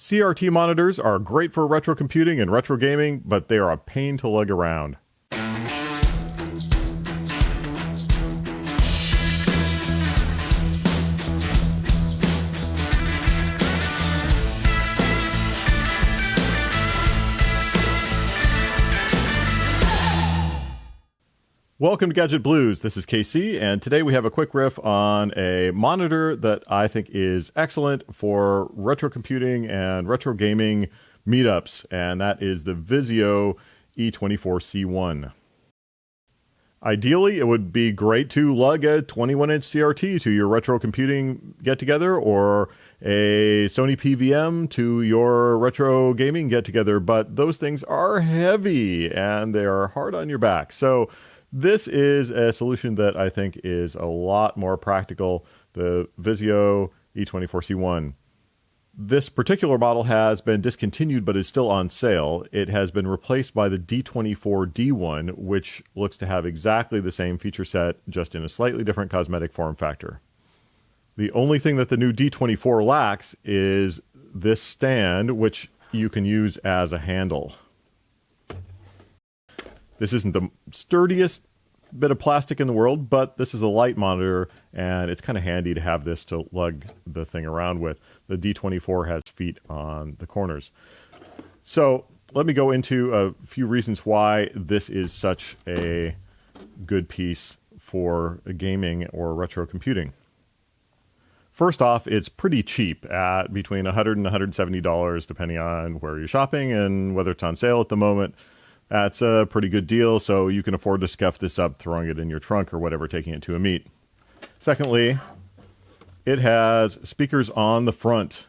CRT monitors are great for retro computing and retro gaming, but they are a pain to lug around. Welcome to Gadget Blues. This is KC, and today we have a quick riff on a monitor that I think is excellent for retro computing and retro gaming meetups, and that is the Vizio E24-C1. Ideally, it would be great to lug a 21-inch CRT to your retro computing get-together or a Sony PVM to your retro gaming get-together, but those things are heavy and they are hard on your back. So this is a solution that I think is a lot more practical, the Vizio E24-C1. This particular model has been discontinued but is still on sale. It has been replaced by the D24-D1, which looks to have exactly the same feature set, just in a slightly different cosmetic form factor. The only thing that the new D24 lacks is this stand, which you can use as a handle. This isn't the sturdiest bit of plastic in the world, but this is a light monitor, and it's kind of handy to have this to lug the thing around with. The D24 has feet on the corners. So let me go into a few reasons why this is such a good piece for gaming or retro computing. First off, it's pretty cheap at between $100 and $170, depending on where you're shopping and whether it's on sale at the moment. That's a pretty good deal, so you can afford to scuff this up, throwing it in your trunk or whatever, taking it to a meet. Secondly, it has speakers on the front.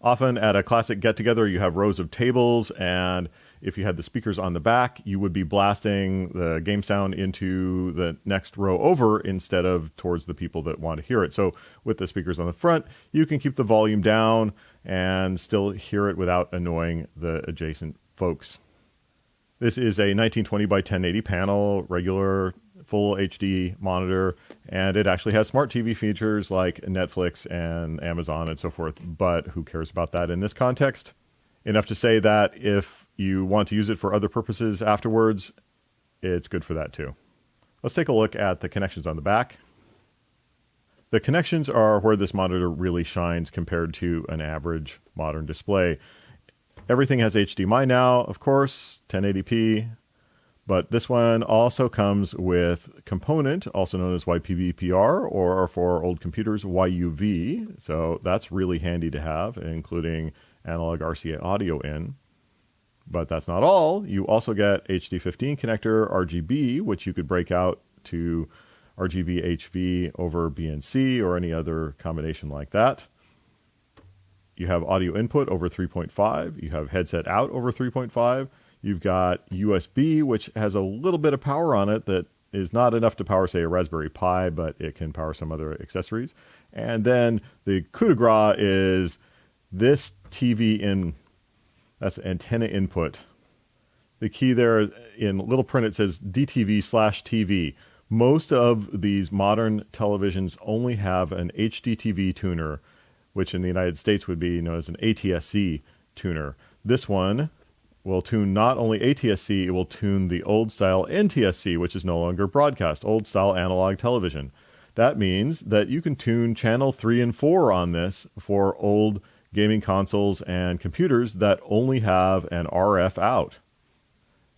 Often at a classic get-together, you have rows of tables, and if you had the speakers on the back, you would be blasting the game sound into the next row over instead of towards the people that want to hear it. So with the speakers on the front, you can keep the volume down and still hear it without annoying the adjacent folks. This is a 1920 by 1080 panel, regular full HD monitor, and it actually has smart TV features like Netflix and Amazon and so forth, but who cares about that in this context? Enough to say that if you want to use it for other purposes afterwards, it's good for that too. Let's take a look at the connections on the back. The connections are where this monitor really shines compared to an average modern display. Everything has HDMI now, of course, 1080p, but this one also comes with component, also known as YPVPR, or for old computers, YUV. So that's really handy to have, including analog RCA audio in. But that's not all. You also get HD15 connector RGB, which you could break out to RGB HV over BNC or any other combination like that. You have audio input over 3.5. You have headset out over 3.5. You've got USB, which has a little bit of power on it that is not enough to power, say, a Raspberry Pi, but it can power some other accessories. And then the coup de grace is this TV in, that's antenna input. The key there in little print, it says DTV/TV. Most of these modern televisions only have an HDTV tuner, which in the United States would be known as an ATSC tuner. This one will tune not only ATSC, it will tune the old-style NTSC, which is no longer broadcast, old-style analog television. That means that you can tune channel 3 and 4 on this for old gaming consoles and computers that only have an RF out.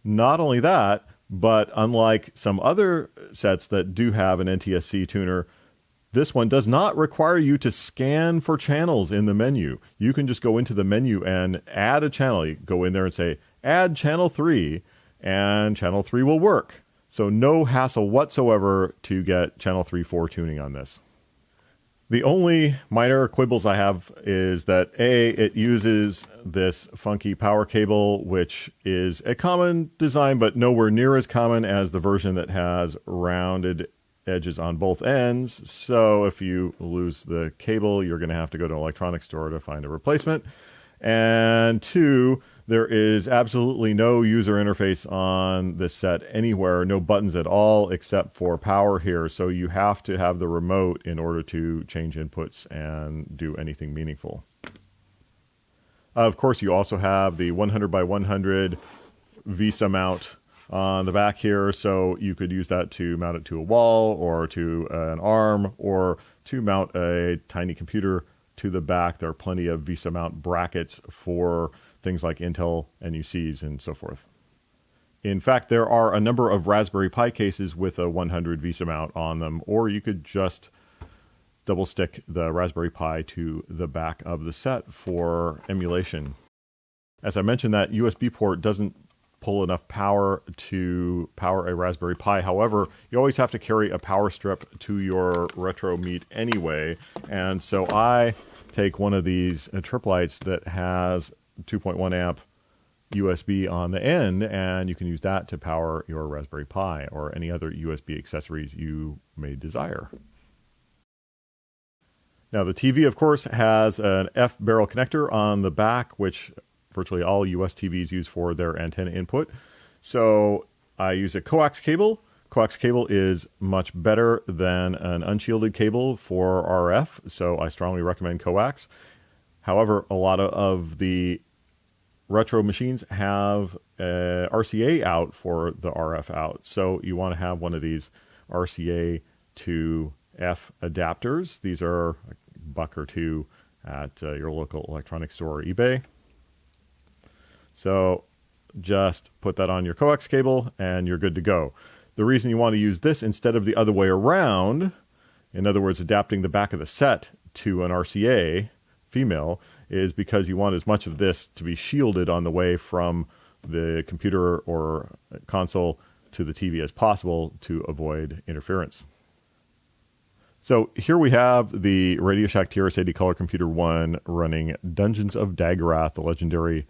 Not only that, but unlike some other sets that do have an NTSC tuner, this one does not require you to scan for channels in the menu. You can just go into the menu and add a channel. You go in there and say, add channel 3, and channel 3 will work. So no hassle whatsoever to get channel 3-4 tuning on this. The only minor quibbles I have is that A, it uses this funky power cable, which is a common design, but nowhere near as common as the version that has rounded edges on both ends. So if you lose the cable, you're going to have to go to an electronics store to find a replacement. And 2, there is absolutely no user interface on this set anywhere, no buttons at all except for power here. So you have to have the remote in order to change inputs and do anything meaningful. Of course, you also have the 100 by 100 Visa mount on the back here, so you could use that to mount it to a wall or to an arm or to mount a tiny computer to the back. There are plenty of Visa mount brackets for things like Intel NUCs and so forth. In fact, there are a number of Raspberry Pi cases with a 100 Visa mount on them, or you could just double stick the Raspberry Pi to the back of the set for emulation. As I mentioned, that USB port doesn't pull enough power to power a Raspberry Pi. However, you always have to carry a power strip to your retro meet anyway. And so I take one of these trip lights that has 2.1 amp USB on the end, and you can use that to power your Raspberry Pi or any other USB accessories you may desire. Now, the TV, of course, has an F-barrel connector on the back, which virtually all US TVs use for their antenna input. So I use a coax cable. Coax cable is much better than an unshielded cable for RF, so I strongly recommend coax. However, a lot of the retro machines have RCA out for the RF out, so you want to have one of these RCA to F adapters. These are a buck or two at your local electronics store or eBay. So just put that on your coax cable and you're good to go. The reason you want to use this instead of the other way around, in other words, adapting the back of the set to an RCA female, is because you want as much of this to be shielded on the way from the computer or console to the TV as possible to avoid interference. So here we have the Radio Shack TRS-80 Color Computer 1 running Dungeons of Daggerath, the legendary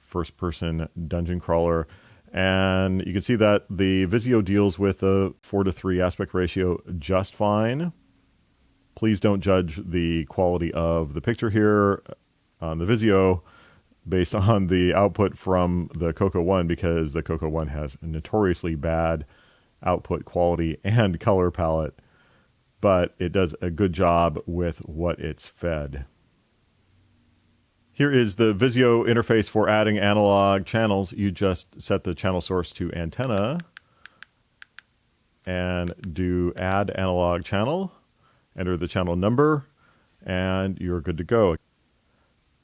first-person dungeon crawler. And you can see that the Vizio deals with a 4:3 aspect ratio just fine. Please don't judge the quality of the picture here on the Vizio based on the output from the Coco 1, because the Coco 1 has notoriously bad output quality and color palette, but it does a good job with what it's fed. Here is the Vizio interface for adding analog channels. You just set the channel source to antenna and do add analog channel, enter the channel number, and you're good to go.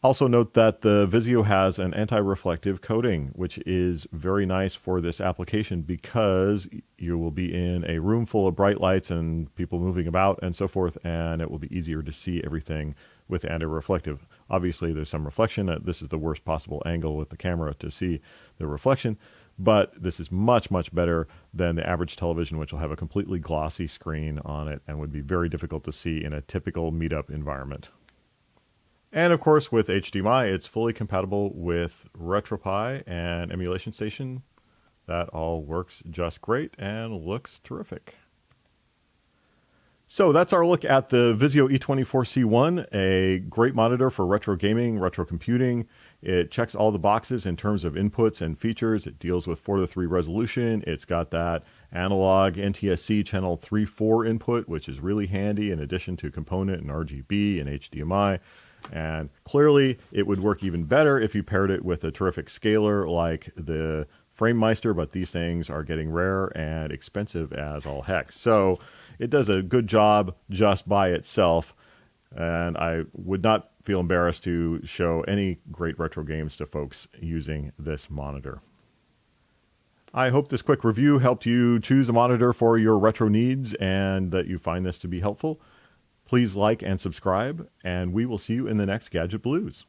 Also note that the Vizio has an anti-reflective coating, which is very nice for this application because you will be in a room full of bright lights and people moving about and so forth, and it will be easier to see everything with anti-reflective. Obviously, there's some reflection. This is the worst possible angle with the camera to see the reflection, but this is much, much better than the average television, which will have a completely glossy screen on it and would be very difficult to see in a typical meetup environment. And of course, with HDMI, it's fully compatible with RetroPie and Emulation Station. That all works just great and looks terrific. So that's our look at the Vizio E24-C1, a great monitor for retro gaming, retro computing. It checks all the boxes in terms of inputs and features. It deals with 4:3 resolution. It's got that analog NTSC channel 3.4 input, which is really handy in addition to component and RGB and HDMI. And clearly, it would work even better if you paired it with a terrific scaler like the FrameMeister, but these things are getting rare and expensive as all heck. So it does a good job just by itself, and I would not feel embarrassed to show any great retro games to folks using this monitor. I hope this quick review helped you choose a monitor for your retro needs and that you find this to be helpful. Please like and subscribe, and we will see you in the next Gadget Blues.